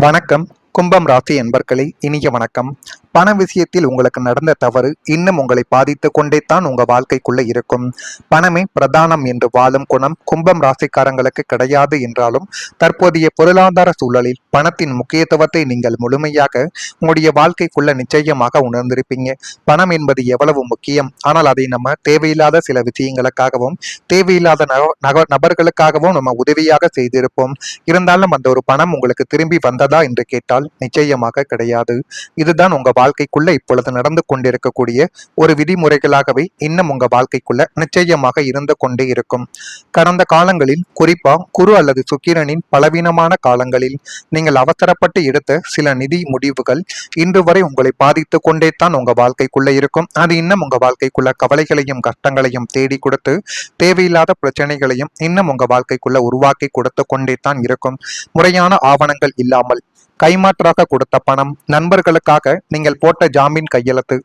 வணக்கம். கும்பம் ராசி என்பர்களே, இனிய வணக்கம். பண விஷயத்தில் உங்களுக்கு நடந்த தவறு இன்னும் உங்களை பாதித்து கொண்டே தான் உங்க வாழ்க்கைக்குள்ள இருக்கும். பணமே பிரதானம் என்று வாழும் குணம் கும்பம் ராசிக்காரங்களுக்கு கிடையாது என்றாலும் தற்போதைய பொருளாதார சூழலில் பணத்தின் முக்கியத்துவத்தை நீங்கள் முழுமையாக உங்களுடைய வாழ்க்கைக்குள்ள நிச்சயமாக உணர்ந்திருப்பீங்க. பணம் என்பது எவ்வளவு முக்கியம், ஆனால் அதை நம்ம தேவையில்லாத சில விஷயங்களுக்காகவும் தேவையில்லாத நபர்களுக்காகவும் நம்ம உதவியாக செய்திருப்போம். இருந்தாலும் அந்த ஒரு பணம் உங்களுக்கு திரும்பி வந்ததா என்று கேட்டால் நிச்சயமாக கிடையாது. இதுதான் உங்க வாழ்க்கைக்குள்ள இப்பொழுது நடந்து கொண்டிருக்கக்கூடிய ஒரு விதிமுறைகளாகவே இன்னும் உங்க வாழ்க்கைக்குள்ள நிச்சயமாக இருந்து கொண்டே இருக்கும். கடந்த காலங்களில், குறிப்பா குரு அல்லது சுக்கிரனின் பலவீனமான காலங்களில் நீங்கள் அவசரப்பட்டு எடுத்த சில நிதி முடிவுகள் இன்று வரை உங்களை பாதித்து கொண்டே தான் உங்க வாழ்க்கைக்குள்ள இருக்கும். அது இன்னும் உங்க வாழ்க்கைக்குள்ள கவலைகளையும் கஷ்டங்களையும் தேடி கொடுத்து தேவையில்லாத பிரச்சனைகளையும் இன்னும் உங்க வாழ்க்கைக்குள்ள உருவாக்கி கொடுத்து கொண்டே தான் இருக்கும். முறையான ஆவணங்கள் இல்லாமல் கைமாற்றாக கொடுத்த பணம், நண்பர்களுக்காக நீங்கள் போட்ட ஜாமீன் கையெழுத்து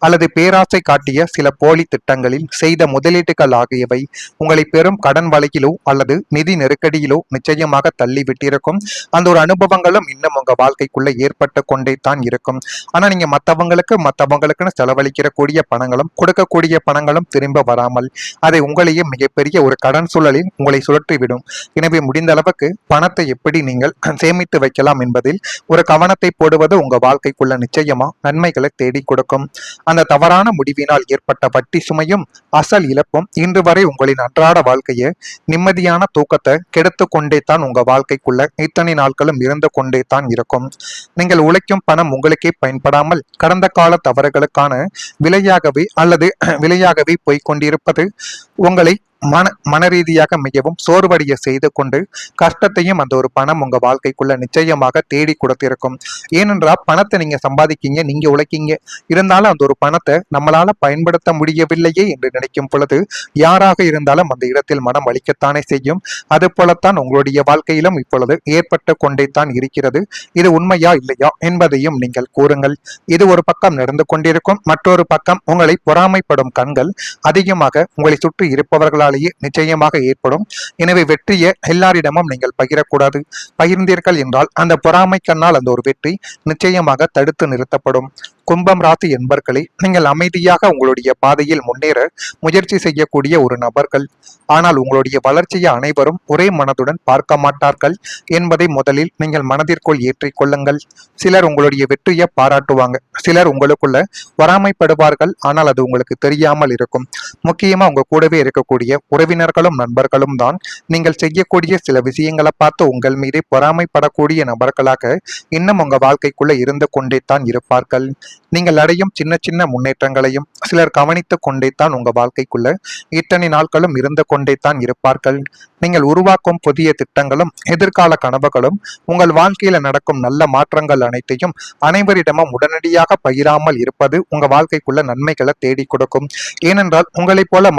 அல்லது பேராசை காட்டிய சில போலி திட்டங்களில் செய்த முதலீட்டுகள் ஆகியவை உங்களை பெரும் கடன் வலையிலோ அல்லது நிதி நெருக்கடியிலோ நிச்சயமாக தள்ளி விட்டிருக்கும். அந்த ஒரு அனுபவங்களும் இன்னும் உங்க வாழ்க்கைக்குள்ள ஏற்பட்டு கொண்டே தான் இருக்கும். ஆனா நீங்க மற்றவங்களுக்குன்னு செலவழிக்கிற கூடிய பணங்களும் கொடுக்கக்கூடிய பணங்களும் திரும்ப வராமல் அதை உங்களையே மிகப்பெரிய ஒரு கடன் சூழலில் உங்களை சுழற்றிவிடும். எனவே முடிந்த அளவுக்கு பணத்தை எப்படி நீங்கள் சேமித்து வைக்கலாம் என்பதில் ஒரு கவனத்தை போடுவது உங்க வாழ்க்கைக்குள்ள நிச்சயமா நன்மைகளை தேடி கொடுக்கும். அந்த தவறான முடிவினால் ஏற்பட்ட வட்டி சுமையும் அசல் இழப்பும் இன்று வரை உங்களின் அன்றாட வாழ்க்கையை நிம்மதியான தூக்கத்தை கெடுத்து கொண்டே தான் உங்க வாழ்க்கைக்குள்ள இத்தனை நாட்களும் இருந்து கொண்டே தான் இருக்கும். நீங்கள் உழைக்கும் பணம் உங்களுக்கே பயன்படாமல் கடந்த கால தவறுகளுக்கான விலையாகவே போய்கொண்டிருப்பது உங்களை மன ரீதியாக மிகவும் சோர்வடைய செய்து கொண்டு கஷ்டத்தையும் அந்த ஒரு பணம் உங்க வாழ்க்கைக்குள்ள நிச்சயமாக தேடி கொடுத்திருக்கும். ஏனென்றால் பணத்தை நீங்க சம்பாதிக்கீங்க, நீங்க உழைக்கீங்க, இருந்தாலும் அந்த ஒரு பணத்தை நம்மளால பயன்படுத்த முடியவில்லையே என்று நினைக்கும் பொழுது யாராக இருந்தாலும் அந்த இடத்தில் மனம் வலிக்கத்தானே செய்யும். அது போலத்தான் உங்களுடைய வாழ்க்கையிலும் இப்பொழுது ஏற்பட்டு கொண்டே தான் இருக்கிறது. இது உண்மையா இல்லையா என்பதையும் நீங்கள் கூறுங்கள். இது ஒரு பக்கம் நடந்து கொண்டிருக்கும். மற்றொரு பக்கம் உங்களை பொறாமைப்படும் கண்கள் அதிகமாக உங்களை சுற்றி இருப்பவர்களால் நிச்சயமாக ஏற்படும். எனவே வெற்றியை எல்லாரிடமும் நீங்கள் பகிரக்கூடாது. பகிர்ந்தீர்கள் என்றால் அந்த பொறாமை கண்ணால் அந்த ஒரு வெற்றி நிச்சயமாக தடுத்து நிறுத்தப்படும். கும்பம் ராசி என்பர்களே, நீங்கள் அமைதியாக உங்களுடைய பாதையில் முன்னேற முயற்சி செய்யக்கூடிய ஒரு நபர்கள். ஆனால் உங்களுடைய வளர்ச்சியை அனைவரும் ஒரே மனதுடன் பார்க்க மாட்டார்கள் என்பதை முதலில் நீங்கள் மனதிற்குள் ஏற்றிக்கொள்ளுங்கள். சிலர் உங்களுடைய வெற்றியை பாராட்டுவாங்க, சிலர் உங்களுக்குள்ள பொறாமைப்படுவார்கள். ஆனால் அது உங்களுக்கு தெரியாமல் இருக்கும். முக்கியமா உங்க கூடவே இருக்கக்கூடிய உறவினர்களும் நண்பர்களும் தான் நீங்கள் செய்யக்கூடிய சில விஷயங்களை பார்த்து உங்கள் மீதே பொறாமைப்படக்கூடிய நபர்களாக இன்னும் உங்க வாழ்க்கைக்குள்ள இருந்து கொண்டே தான் இருப்பார்கள். நீங்கள் அடையும் சின்ன சின்ன முன்னேற்றங்களையும் சிலர் கவனித்துக் கொண்டே தான் உங்க வாழ்க்கைக்குள்ள இத்தனை நாட்களும் இருந்து கொண்டே தான் இருப்பார்கள். நீங்கள் உருவாக்கும் புதிய திட்டங்களும் எதிர்கால கனவுகளும் உங்கள் வாழ்க்கையில நடக்கும் நல்ல மாற்றங்கள் அனைத்தையும் அனைவரிடமும் உடனடியாக பகிராமல் இருப்பது உங்க வாழ்க்கைக்குள்ள நன்மைகளை தேடி கொடுக்கும். ஏனென்றால் உங்களைப் போல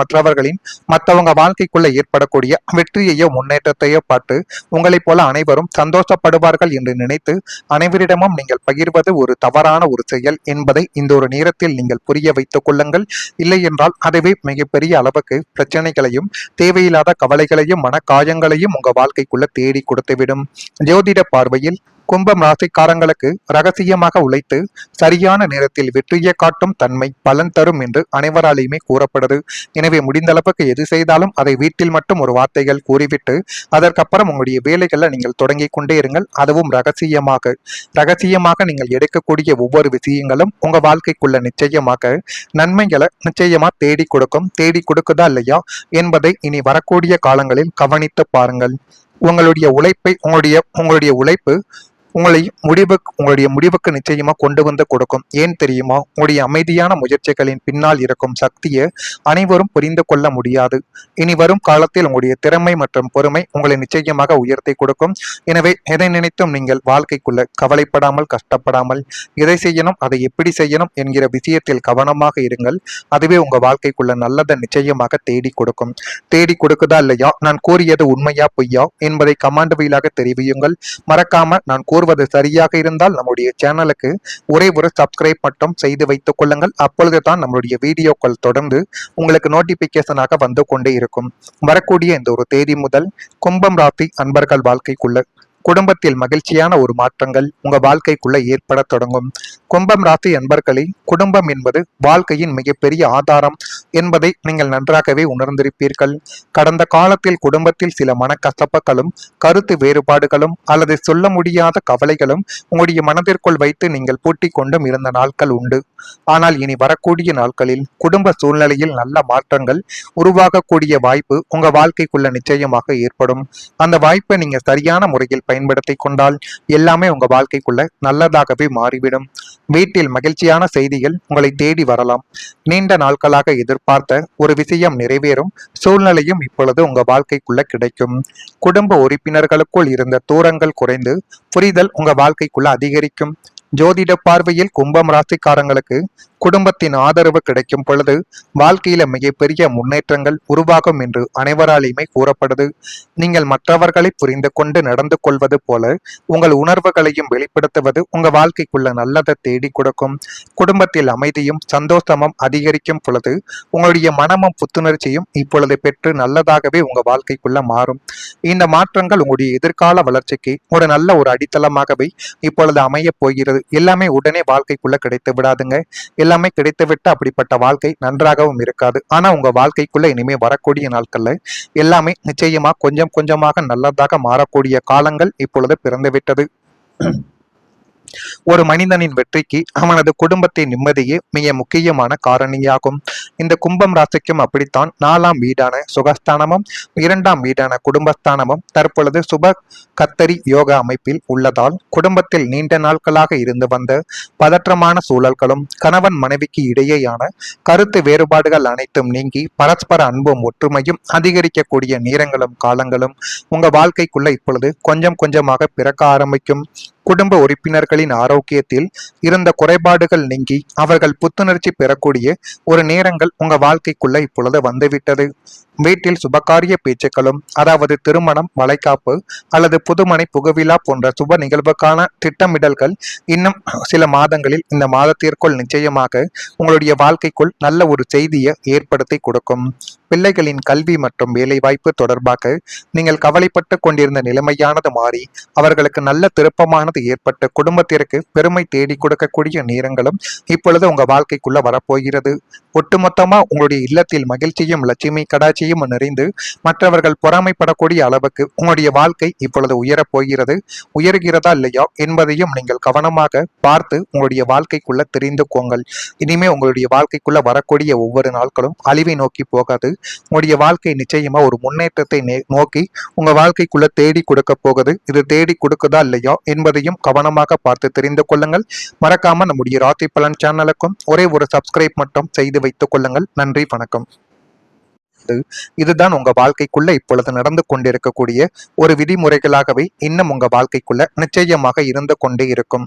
மற்றவங்க வாழ்க்கைக்குள்ள ஏற்படக்கூடிய வெற்றியையோ முன்னேற்றத்தையோ பார்த்து உங்களைப் போல அனைவரும் சந்தோஷப்படுவார்கள் என்று நினைத்து அனைவரிடமும் நீங்கள் பகிர்வது ஒரு தவறான ஒரு செயல் என்பதை இந்த ஒரு நேரத்தில் நீங்கள் புரிய வைத்துக் கொள்ளுங்கள். இல்லை என்றால் அதுவே மிகப்பெரிய அளவுக்கு பிரச்சனைகளையும் தேவையில்லாத கவலைகளையும் மனக்காயங்களையும் உங்க வாழ்க்கைக்குள்ள தேடி கொடுத்துவிடும். ஜோதிட பார்வையில் கும்பம் ராசிக்காரங்களுக்கு ரகசியமாக உழைத்து சரியான நேரத்தில் வெற்றியை காட்டும் தன்மை பலன் தரும் என்று அனைவராலையுமே கூறப்படுது. எனவே முடிந்த அளவுக்கு எது செய்தாலும் அதை வீட்டில் மட்டும் ஒரு வார்த்தைகள் கூறிவிட்டு அதற்கப்புறம் உங்களுடைய வேலைகளை நீங்கள் தொடங்கி கொண்டே இருங்கள். அதுவும் ரகசியமாக நீங்கள் எடுக்கக்கூடிய ஒவ்வொரு விஷயங்களும் உங்க வாழ்க்கைக்குள்ள நிச்சயமாக நன்மைகளை நிச்சயமா தேடி கொடுக்கும். தேடி கொடுக்குதா இல்லையா என்பதை இனி வரக்கூடிய காலங்களில் கவனித்து பாருங்கள். உங்களுடைய உழைப்பு உங்களுடைய முடிவுக்கு நிச்சயமா கொண்டு வந்து கொடுக்கும். ஏன் தெரியுமா? உங்களுடைய அமைதியான முயற்சிகளின் பின்னால் இருக்கும் சக்தியை அனைவரும் புரிந்து கொள்ள முடியாது. இனி வரும் காலத்தில் உங்களுடைய திறமை மற்றும் பொறுமை உங்களை நிச்சயமாக உயர்த்தி கொடுக்கும். எனவே எதை நினைத்தும் நீங்கள் வாழ்க்கைக்குள்ள கவலைப்படாமல் கஷ்டப்படாமல் எதை செய்யணும், அதை எப்படி செய்யணும் என்கிற விஷயத்தில் கவனமாக இருங்கள். அதுவே உங்க வாழ்க்கைக்குள்ள நல்லதை நிச்சயமாக தேடி கொடுக்கும். தேடி கொடுக்குதா இல்லையா, நான் கூறியது உண்மையா பொய்யா என்பதை கமாண்ட் வாயிலாக தெரிவியுங்கள். மறக்காம நான் கூறுவது சரியாக இருந்தால் நம்முடைய சேனலுக்கு ஒரே ஒரு சப்ஸ்கிரைப் மட்டும் செய்து வைத்துக் கொள்ளுங்கள். அப்பொழுதுதான் நம்மளுடைய வீடியோக்கள் தொடர்ந்து உங்களுக்கு நோட்டிபிகேஷனாக வந்து கொண்டே இருக்கும். வரக்கூடிய இந்த ஒரு தேதி முதல் கும்பம் ராசி அன்பர்கள் வாழ்க்கைக்குள்ள குடும்பத்தில் மகிழ்ச்சியான ஒரு மாற்றங்கள் உங்க வாழ்க்கைக்குள்ள ஏற்பட தொடங்கும். கும்பம் ராசி அன்பர்களே, குடும்பம் என்பது வாழ்க்கையின் மிகப்பெரிய ஆதாரம் என்பதை நீங்கள் நன்றாகவே உணர்ந்திருப்பீர்கள். கடந்த காலத்தில் குடும்பத்தில் சில மனக்கசப்புகளும் கருத்து வேறுபாடுகளும் அல்லது சொல்ல முடியாத கவலைகளும் உங்களுடைய மனதிற்குள் வைத்து நீங்கள் பூட்டிக் கொண்டும் இருந்த நாட்கள் உண்டு. ஆனால் இனி வரக்கூடிய நாட்களில் குடும்ப சூழ்நிலையில் நல்ல மாற்றங்கள் உருவாகக்கூடிய வாய்ப்பு உங்க வாழ்க்கைக்குள்ள நிச்சயமாக ஏற்படும். அந்த வாய்ப்பை நீங்க சரியான முறையில் பயன்படுத்தி கொண்டால் எல்லாமே உங்க வாழ்க்கைக்குள்ள நல்லதாகவே மாறிவிடும். வீட்டில் மகிழ்ச்சியான செய்திகள் உங்களை தேடி வரலாம். நீண்ட நாட்களாக எதிர்பார்த்த ஒரு விஷயம் நிறைவேறும் சூழ்நிலையும் இப்பொழுது உங்க வாழ்க்கைக்குள்ள கிடைக்கும். குடும்ப உறுப்பினர்களுக்குள் இருந்த தூரங்கள் குறைந்து புரிதல் உங்க வாழ்க்கைக்குள்ள அதிகரிக்கும். ஜோதிட பார்வையில் கும்பம் ராசிக்காரங்களுக்கு குடும்பத்தின் ஆதரவு கிடைக்கும் பொழுது வாழ்க்கையில மிகப்பெரிய முன்னேற்றங்கள் உருவாகும் என்று அனைவராலையுமே கூறப்படுது. நீங்கள் மற்றவர்களை புரிந்து கொண்டு நடந்து கொள்வது போல உங்கள் உணர்வுகளையும் வெளிப்படுத்துவது உங்க வாழ்க்கைக்குள்ள நல்லதை தேடி கொடுக்கும். குடும்பத்தில் அமைதியும் சந்தோஷமும் அதிகரிக்கும் பொழுது உங்களுடைய மனமும் புத்துணர்ச்சியும் இப்பொழுது பெற்று நல்லதாகவே உங்க வாழ்க்கைக்குள்ள மாறும். இந்த மாற்றங்கள் உங்களுடைய எதிர்கால வளர்ச்சிக்கு ஒரு நல்ல ஒரு அடித்தளமாகவே இப்பொழுது அமைய போகிறது. எல்லாமே உடனே வாழ்க்கைக்குள்ள கிடைத்து விடாதுங்க. எல்லாமே கிடைத்துவிட்டு அப்படிப்பட்ட வாழ்க்கை நன்றாகவும் இருக்காது. ஆனா உங்க வாழ்க்கைக்குள்ள இனிமே வரக்கூடிய நாட்கள்ல எல்லாமே நிச்சயமா கொஞ்சம் கொஞ்சமாக நல்லதாக மாறக்கூடிய காலங்கள் இப்பொழுது பிறந்துவிட்டது. ஒரு மனிதனின் வெற்றிக்கு அவனது குடும்பத்தின் நிம்மதியே மிக முக்கியமான காரணியாகும். இந்த கும்பம் ராசிக்கும் அப்படித்தான் 4ஆம் வீடான சுகஸ்தானமும் 2ஆம் வீடான குடும்பஸ்தானமும் தற்பொழுது சுப கத்தரி யோகா அமைப்பில் உள்ளதால் குடும்பத்தில் நீண்ட நாட்களாக இருந்து வந்த பதற்றமான சூழல்களும் கணவன் மனைவிக்கு இடையேயான கருத்து வேறுபாடுகள் அனைத்தும் நீங்கி பரஸ்பர அன்பும் ஒற்றுமையும் அதிகரிக்கக்கூடிய நேரங்களும் காலங்களும் உங்க வாழ்க்கைக்குள்ள இப்பொழுது கொஞ்சம் கொஞ்சமாக பிறக்க ஆரம்பிக்கும். குடும்ப உறுப்பினர்களின் ஆரோக்கியத்தில் இருந்த குறைபாடுகள் நீங்கி அவர்கள் புத்துணர்ச்சி பெறக்கூடிய ஒரு நேரங்கள் உங்க வாழ்க்கைக்குள்ள இப்பொழுது வந்துவிட்டது. வீட்டில் சுபகாரிய பேச்சுக்களும், அதாவது திருமணம், வளைகாப்பு அல்லது புதுமனை புகுவிழா போன்ற சுப நிகழ்வுக்கான திட்டமிடல்கள் இன்னும் சில மாதங்களில் இந்த மாதத்திற்குள் நிச்சயமாக உங்களுடைய வாழ்க்கைக்குள் நல்ல ஒரு செய்தியை ஏற்படுத்தி கொடுக்கும். பிள்ளைகளின் கல்வி மற்றும் வேலைவாய்ப்பு தொடர்பாக நீங்கள் கவலைப்பட்டு கொண்டிருந்த நிலைமையானது மாறி அவர்களுக்கு நல்ல திருப்பமானது ஏற்பட்டு குடும்பத்திற்கு பெருமை தேடி கொடுக்கக்கூடிய நேரங்களும் இப்பொழுது உங்க வாழ்க்கைக்குள்ள வரப்போகிறது. ஒட்டுமொத்தமா உங்களுடைய இல்லத்தில் மகிழ்ச்சியும் லட்சுமி கடாட்சியும் நிறைந்து மற்றவர்கள் பொறாமைப்படக்கூடிய அளவுக்கு உங்களுடைய வாழ்க்கை இப்பொழுது உயரப் போகிறது. உயர்கிறதா இல்லையா என்பதையும் நீங்கள் கவனமாக பார்த்து உங்களுடைய வாழ்க்கைக்குள்ள தெரிந்து கொங்கள். இனிமே உங்களுடைய வாழ்க்கைக்குள்ள வரக்கூடிய ஒவ்வொரு நாட்களும் அழிவை நோக்கி போகாது. உங்களுடைய வாழ்க்கை நிச்சயமா ஒரு முன்னேற்றத்தை நோக்கி உங்க வாழ்க்கைக்குள்ள தேடி கொடுக்க போகுது. இது தேடி கொடுக்குதா இல்லையா என்பதையும் கவனமாக பார்த்து தெரிந்து கொள்ளுங்கள். மறக்காம நம்முடைய ராசி பலன் சேனலுக்கும் ஒரே ஒரு சப்ஸ்கிரைப் மட்டும் செய்து வைத்துக் கொள்ளுங்கள். நன்றி, வணக்கம். இதுதான் உங்க வாழ்க்கைக்குள்ள இப்பொழுது நடந்து கொண்டிருக்கக்கூடிய ஒரு விதிமுறைகளாகவே இன்னும் உங்க வாழ்க்கைக்குள்ள நிச்சயமாக இருந்து கொண்டே இருக்கும்.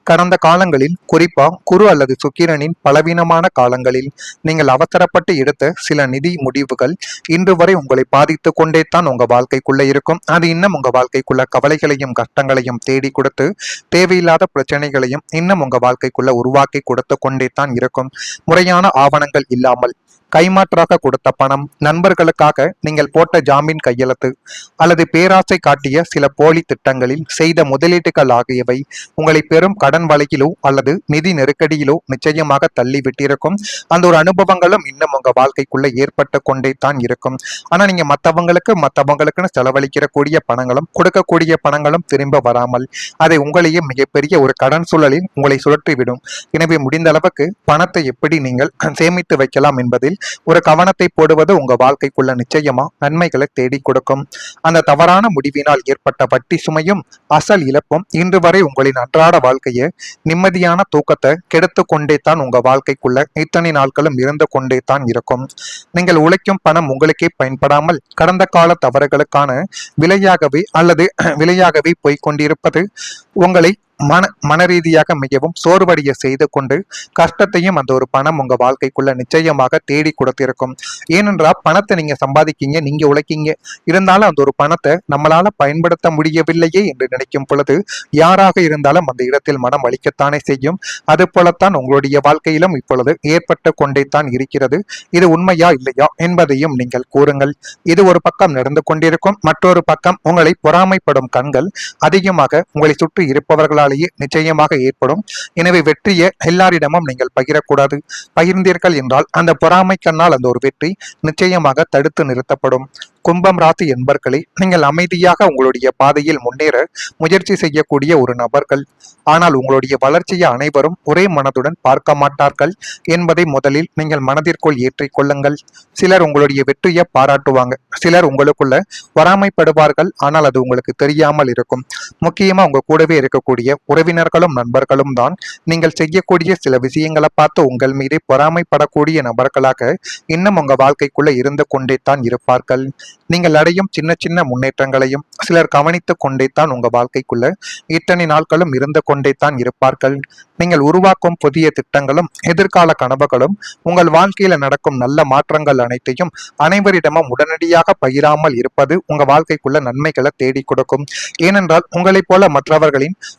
கடந்த காலங்களில், குறிப்பா குரு அல்லது சுக்கிரனின் பலவீனமான காலங்களில் நீங்கள் அவசரப்பட்டு எடுத்த சில நிதி முடிவுகள் இன்று வரை உங்களை பாதித்து கொண்டே தான் உங்க வாழ்க்கைக்குள்ள இருக்கும். அது இன்னும் உங்க வாழ்க்கைக்குள்ள கவலைகளையும் கஷ்டங்களையும் தேடி கொடுத்து தேவையில்லாத பிரச்சனைகளையும் இன்னும் உங்க வாழ்க்கைக்குள்ள உருவாக்கி கொடுத்து கொண்டே தான் இருக்கும். முறையான ஆவணங்கள் இல்லாமல் கைமாற்றாக கொடுத்த பணம், நண்பர்களுக்காக நீங்கள் போட்ட ஜாமீன் கையெழுத்து அல்லது பேராசை காட்டிய சில போலி திட்டங்களில் செய்த முதலீடுகள் ஆகியவை உங்களை பெரும் கடன் வலையிலோ அல்லது நிதி நெருக்கடியிலோ நிச்சயமாக தள்ளி விட்டிருக்கும். அந்த ஒரு அனுபவங்களும் இன்னும் உங்க வாழ்க்கைக்குள்ள ஏற்பட்டு கொண்டே தான் இருக்கும். ஆனா நீங்க மற்றவங்களுக்குன்னு செலவழிக்கக்கூடிய பணங்களும் கொடுக்கக்கூடிய பணங்களும் திரும்ப வராமல் அதை உங்களையே மிகப்பெரிய ஒரு கடன் சூழலில் உங்களை சுழற்றிவிடும். எனவே முடிந்த அளவுக்கு பணத்தை எப்படி நீங்கள் சேமித்து வைக்கலாம் என்பதில் ஒரு கவனத்தை போடுவது உங்க வாழ்க்கைக்குள்ள நிச்சயமா நன்மைகளை தேடி கொடுக்கும். அந்த தவறான முடிவினால் ஏற்பட்ட வட்டி சுமையும் அசல் இழப்பும் இன்று வரை உங்களின் அன்றாட வாழ்க்கையை நிம்மதியான தூக்கத்தை கெடுத்து கொண்டே தான் உங்க வாழ்க்கைக்குள்ள இத்தனை நாட்களும் இருந்து கொண்டே தான் இருக்கும். நீங்கள் உழைக்கும் பணம் உங்களுக்கே பயன்படாமல் கடந்த கால தவறுகளுக்கான விலையாகவே போய்கொண்டிருப்பது உங்களை மனரீதியாக மிகவும் சோர்வடைய செய்து கொண்டு கஷ்டத்தையும் அந்த ஒரு பணம் உங்க வாழ்க்கைக்குள்ள நிச்சயமாக தேடி கொடுத்திருக்கும். ஏனென்றால் பணத்தை நீங்க சம்பாதிக்கீங்க, நீங்க உழைக்கீங்க, இருந்தாலும் அந்த ஒரு பணத்தை நம்மளால பயன்படுத்த முடியவில்லையே என்று நினைக்கும் பொழுது யாராக இருந்தாலும் அந்த இடத்தில் மனம் வலிக்கத்தானே செய்யும். அது போலத்தான் உங்களுடைய வாழ்க்கையிலும் இப்பொழுது ஏற்பட்டு கொண்டே தான் இருக்கிறது. இது உண்மையா இல்லையா என்பதையும் நீங்கள் கூறுங்கள். இது ஒரு பக்கம் நடந்து கொண்டிருக்கும், மற்றொரு பக்கம் உங்களை பொறாமைப்படும் கண்கள் அதிகமாக உங்களை சுற்றி இருப்பவர்களாலேயே நிச்சயமாக ஏற்படும். எனவே வெற்றியை எல்லாரிடமும் நீங்கள் பகிரக்கூடாது. பகிர்ந்தீர்கள் என்றால் அந்த பொறாமை கண்ணால் அந்த ஒரு வெற்றி நிச்சயமாக தடுத்து நிறுத்தப்படும். கும்பம் ராசி என்பர்களே, நீங்கள் அமைதியாக உங்களுடைய பாதையில் முன்னேற முயற்சி செய்யக்கூடிய ஒரு நபர்கள். ஆனால் உங்களுடைய வளர்ச்சியை அனைவரும் ஒரே மனதுடன் பார்க்க மாட்டார்கள் என்பதை முதலில் நீங்கள் மனதிற்குள் ஏற்றிக்கொள்ளுங்கள். சிலர் உங்களுடைய வெற்றியை பாராட்டுவாங்க, சிலர் உங்களுக்குள்ள பொறாமைப்படுவார்கள். ஆனால் அது உங்களுக்கு தெரியாமல் இருக்கும். முக்கியமா உங்க கூடவே இருக்கக்கூடிய உறவினர்களும் நண்பர்களும் தான் நீங்கள் செய்யக்கூடிய சில விஷயங்களை பார்த்து உங்கள் மீது பொறாமைப்படக்கூடிய நபர்களாக இன்னும் உங்க வாழ்க்கைக்குள்ள இருந்து கொண்டே தான் இருப்பார்கள். நீங்கள் அடையும் சின்ன சின்ன முன்னேற்றங்களையும் சிலர் கவனித்துக் கொண்டே தான் உங்க வாழ்க்கைக்குள்ள இத்தனை நாட்களும் இருந்து கொண்டே தான் இருப்பார்கள். நீங்கள் உருவாக்கும் புதிய திட்டங்களும் எதிர்கால கனவுகளும் உங்கள் வாழ்க்கையில நடக்கும் நல்ல மாற்றங்கள் அனைத்தையும் அனைவரிடமும் உடனடியாக பகிராமல் இருப்பது உங்க வாழ்க்கைக்குள்ள நன்மைகளை தேடி கொடுக்கும். ஏனென்றால் உங்களைப் போல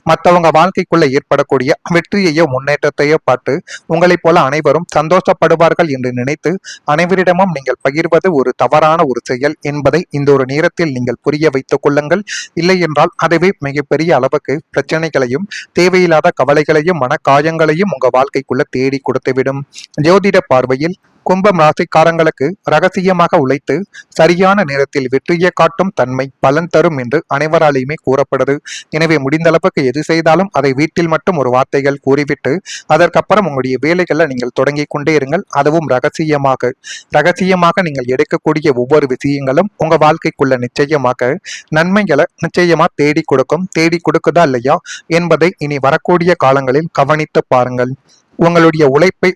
மற்றவங்க வாழ்க்கைக்குள்ள ஏற்படக்கூடிய வெற்றியையோ முன்னேற்றத்தையோ பார்த்து உங்களைப் போல அனைவரும் சந்தோஷப்படுவார்கள் என்று நினைத்து அனைவரிடமும் நீங்கள் பகிர்வது ஒரு தவறான ஒரு செயல் என்பதை இந்த ஒரு நேரத்தில் நீங்கள் புரிய வைத்துக் கொள்ளுங்கள். இல்லை என்றால் அதுவே மிகப்பெரிய அளவுக்கு பிரச்சனைகளையும் தேவையில்லாத கவலைகளையும் மனக்காயங்களையும் உங்க வாழ்க்கைக்குள்ள தேடி கொடுத்துவிடும். ஜோதிட பார்வையில் கும்பம் ராசிக்காரங்களுக்கு ரகசியமாக உழைத்து சரியான நேரத்தில் வெற்றியை காட்டும் தன்மை பலன் தரும் என்று அனைவராலையுமே கூறப்படுது. எனவே முடிந்த அளவுக்கு எது செய்தாலும் அதை வீட்டில் மட்டும் ஒரு வார்த்தைகள் கூறிவிட்டு அதற்கப்புறம் உங்களுடைய வேலைகளை நீங்கள் தொடங்கி கொண்டே இருங்கள். அதுவும் ரகசியமாக நீங்கள் எடுக்கக்கூடிய ஒவ்வொரு விஷயங்களும் உங்க வாழ்க்கைக்குள்ள நிச்சயமாக நன்மைகளை நிச்சயமா தேடி கொடுக்கும். தேடி கொடுக்குதா இல்லையா என்பதை இனி வரக்கூடிய காலங்களில் கவனித்து பாருங்கள். உங்களுடைய உழைப்பு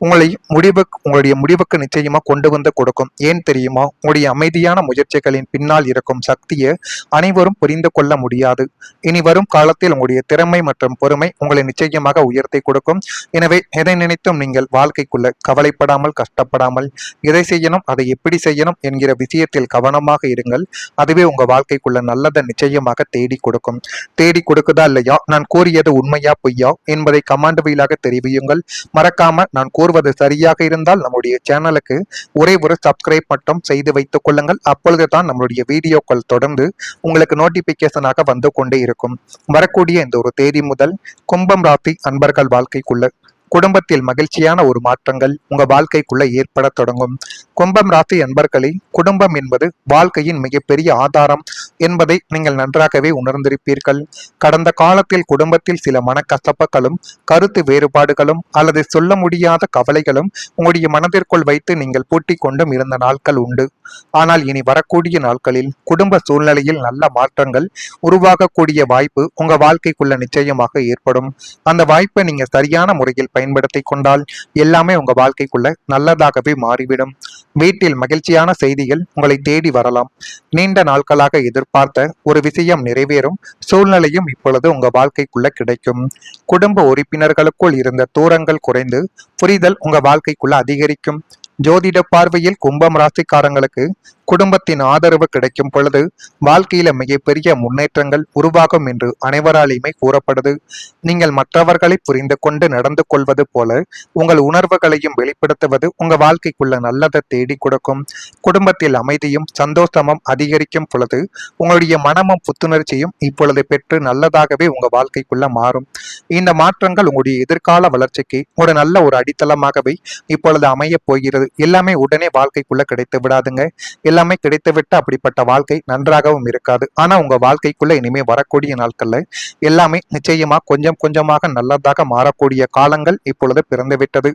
உங்களுடைய முடிவுக்கு நிச்சயமா கொண்டு வந்து கொடுக்கும். ஏன் தெரியுமா? உங்களுடைய அமைதியான முயற்சிகளின் பின்னால் இருக்கும் சக்தியை அனைவரும் புரிந்து கொள்ள முடியாது. இனி வரும் காலத்தில் உங்களுடைய திறமை மற்றும் பொறுமை உங்களை நிச்சயமாக உயர்த்தி கொடுக்கும். எனவே எதை நினைத்தும் நீங்கள் வாழ்க்கைக்குள்ள கவலைப்படாமல் கஷ்டப்படாமல் எதை செய்யணும், அதை எப்படி செய்யணும் என்கிற விஷயத்தில் கவனமாக இருங்கள். அதுவே உங்க வாழ்க்கைக்குள்ள நல்லதை நிச்சயமாக தேடி கொடுக்கும். தேடி கொடுக்குதா இல்லையா, நான் கூறியது உண்மையா பொய்யா என்பதை கமாண்ட் வாயிலாக தெரிவியுங்கள். மறக்காம நான் கூறுவது சரியாக இருந்தால் நம்முடைய சேனலுக்கு ஒரே ஒரு சப்ஸ்கிரைப் மட்டும் செய்து வைத்துக் கொள்ளுங்கள். அப்பொழுதுதான் நம்மளுடைய வீடியோக்கள் தொடர்ந்து உங்களுக்கு நோட்டிபிகேஷனாக வந்து கொண்டே இருக்கும். வரக்கூடிய இந்த ஒரு தேதி முதல் கும்பம் ராசி அன்பர்கள் வாழ்க்கைக்குள்ள குடும்பத்தில் மகிழ்ச்சியான ஒரு மாற்றங்கள் உங்க வாழ்க்கைக்குள்ள ஏற்பட தொடங்கும். கும்பம் ராசி அன்பர்களே, குடும்பம் என்பது வாழ்க்கையின் மிகப்பெரிய ஆதாரம் என்பதை நீங்கள் நன்றாகவே உணர்ந்திருப்பீர்கள். கடந்த காலத்தில் குடும்பத்தில் சில மனக்கசப்புகளும் கருத்து வேறுபாடுகளும் அல்லது சொல்ல முடியாத கவலைகளும் உங்களுடைய மனதிற்குள் வைத்து நீங்கள் பூட்டிக் கொண்டும் இருந்த நாட்கள் உண்டு. ஆனால் இனி வரக்கூடிய நாட்களில் குடும்ப சூழ்நிலையில் நல்ல மாற்றங்கள் உருவாகக்கூடிய வாய்ப்பு உங்க வாழ்க்கைக்குள்ள நிச்சயமாக ஏற்படும். அந்த வாய்ப்பை நீங்க சரியான முறையில் பயன்படுத்தி கொண்டால் எல்லாமே உங்க வாழ்க்கைக்குள்ள நல்லதாகவே மாறிவிடும். வீட்டில் மகிழ்ச்சியான செய்திகள் உங்களை தேடி வரலாம். நீண்ட நாட்களாக எதிர்பார்த்த ஒரு விஷயம் நிறைவேறும் சூழ்நிலையும் இப்பொழுது உங்க வாழ்க்கைக்குள்ள கிடைக்கும். குடும்ப உறுப்பினர்களுக்குள் இருந்த தூரங்கள் குறைந்து புரிதல் உங்க வாழ்க்கைக்குள்ள அதிகரிக்கும். ஜோதிட பார்வையில் கும்பம் ராசிக்காரங்களுக்கு குடும்பத்தின் ஆதரவு கிடைக்கும் பொழுது வாழ்க்கையில மிகப்பெரிய முன்னேற்றங்கள் உருவாகும் என்று அனைவராலையுமே கூறப்படுது. நீங்கள் மற்றவர்களை புரிந்து கொண்டு நடந்து கொள்வது போல உங்கள் உணர்வுகளையும் வெளிப்படுத்துவது உங்க வாழ்க்கைக்குள்ள நல்லதை தேடி கொடுக்கும். குடும்பத்தில் அமைதியும் சந்தோஷமும் அதிகரிக்கும் பொழுது உங்களுடைய மனமும் புத்துணர்ச்சியும் இப்பொழுது பெற்று நல்லதாகவே உங்க வாழ்க்கைக்குள்ள மாறும். இந்த மாற்றங்கள் உங்களுடைய எதிர்கால வளர்ச்சிக்கு ஒரு நல்ல ஒரு அடித்தளமாகவே இப்பொழுது அமைய போகிறது. எல்லாமே உடனே வாழ்க்கைக்குள்ள கிடைத்து விடாதுங்க. எல்லாமே கிடைத்துவிட்டு அப்படிப்பட்ட வாழ்க்கை நன்றாகவும் இருக்காது. ஆனா உங்க வாழ்க்கைக்குள்ள இனிமே வரக்கூடிய நாட்கள்ல எல்லாமே நிச்சயமா கொஞ்சம் கொஞ்சமாக நல்லதாக மாறக்கூடிய காலங்கள் இப்பொழுது பிறந்துவிட்டது.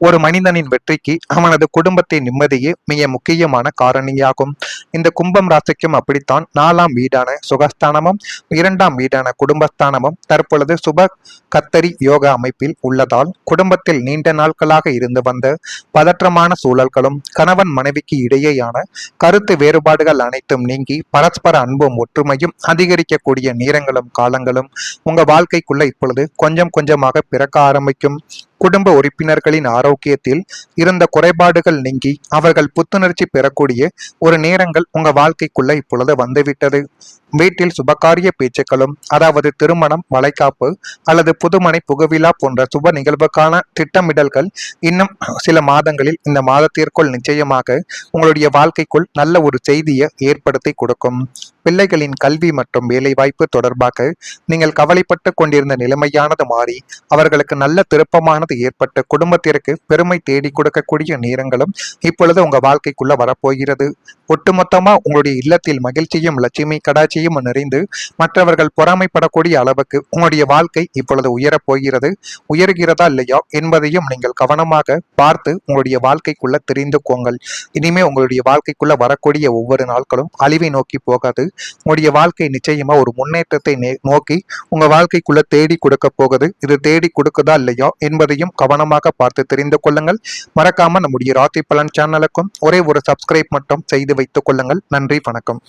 ஒரு மனிதனின் வெற்றிக்கு அவனது குடும்பத்தின் நிம்மதியே மிக முக்கியமான காரணியாகும். இந்த கும்பம் ராசிக்கும் அப்படித்தான் 4ஆம் வீடான சுகஸ்தானமும் 2ஆம் வீடான குடும்பஸ்தானமும் தற்பொழுது சுப கத்தரி யோக அமைப்பில் உள்ளதால் குடும்பத்தில் நீண்ட நாட்களாக இருந்து வந்த பதற்றமான சூழல்களும் கணவன் மனைவிக்கு இடையேயான கருத்து வேறுபாடுகள் அனைத்தும் நீங்கி பரஸ்பர அன்பும் ஒற்றுமையும் அதிகரிக்கக்கூடிய நேரங்களும் காலங்களும் உங்க வாழ்க்கைக்குள்ள இப்பொழுது கொஞ்சம் கொஞ்சமாக பிறக்க ஆரம்பிக்கும். குடும்ப உறுப்பினர்களின் ஆரோக்கியத்தில் இருந்த குறைபாடுகள் நீங்கி அவர்கள் புத்துணர்ச்சி பெறக்கூடிய ஒரு நேரங்கள் உங்க வாழ்க்கைக்குள்ள இப்பொழுது வந்துவிட்டது. வீட்டில் சுபகாரிய பேச்சுக்களும், அதாவது திருமணம், வளைகாப்பு அல்லது புதுமனை புகுவிழா போன்ற சுப நிகழ்வுக்கான திட்டமிடல்கள் இன்னும் சில மாதங்களில் இந்த மாதத்திற்குள் நிச்சயமாக உங்களுடைய வாழ்க்கைக்குள் நல்ல ஒரு செய்தியை ஏற்படுத்தி கொடுக்கும். பிள்ளைகளின் கல்வி மற்றும் வேலைவாய்ப்பு தொடர்பாக நீங்கள் கவலைப்பட்டு கொண்டிருந்த நிலைமையானது மாறி அவர்களுக்கு நல்ல திருப்பமானது ஏற்பட்டு குடும்பத்திற்கு பெருமை தேடி கொடுக்கக்கூடிய நேரங்களும் இப்பொழுது உங்க வாழ்க்கைக்குள்ள வரப்போகிறது. ஒட்டுமொத்தமா உங்களுடைய இல்லத்தில் மகிழ்ச்சியும் லட்சுமி கடாட்சியும் நிறைந்து மற்றவர்கள் பொறாமைப்படக்கூடிய அளவுக்கு உங்களுடைய வாழ்க்கை இப்பொழுது உயரப் போகிறது. உயர்கிறதா இல்லையா என்பதையும் நீங்கள் கவனமாக பார்த்து உங்களுடைய வாழ்க்கைக்குள்ள தெரிந்து கொங்கள். இனிமே உங்களுடைய வாழ்க்கைக்குள்ள வரக்கூடிய ஒவ்வொரு நாட்களும் அழிவை நோக்கி போகாது. உங்களுடைய வாழ்க்கை நிச்சயமா ஒரு முன்னேற்றத்தை நோக்கி உங்க வாழ்க்கைக்குள்ள தேடி கொடுக்க போகுது. இது தேடி கொடுக்குதா இல்லையா என்பதையும் கவனமாக பார்த்து தெரிந்து கொள்ளுங்கள். மறக்காம நம்முடைய ராசி பலன் சேனலுக்கும் ஒரே ஒரு சப்ஸ்கிரைப் மட்டும் செய்து வைத்துக் கொள்ளுங்கள். நன்றி, வணக்கம்.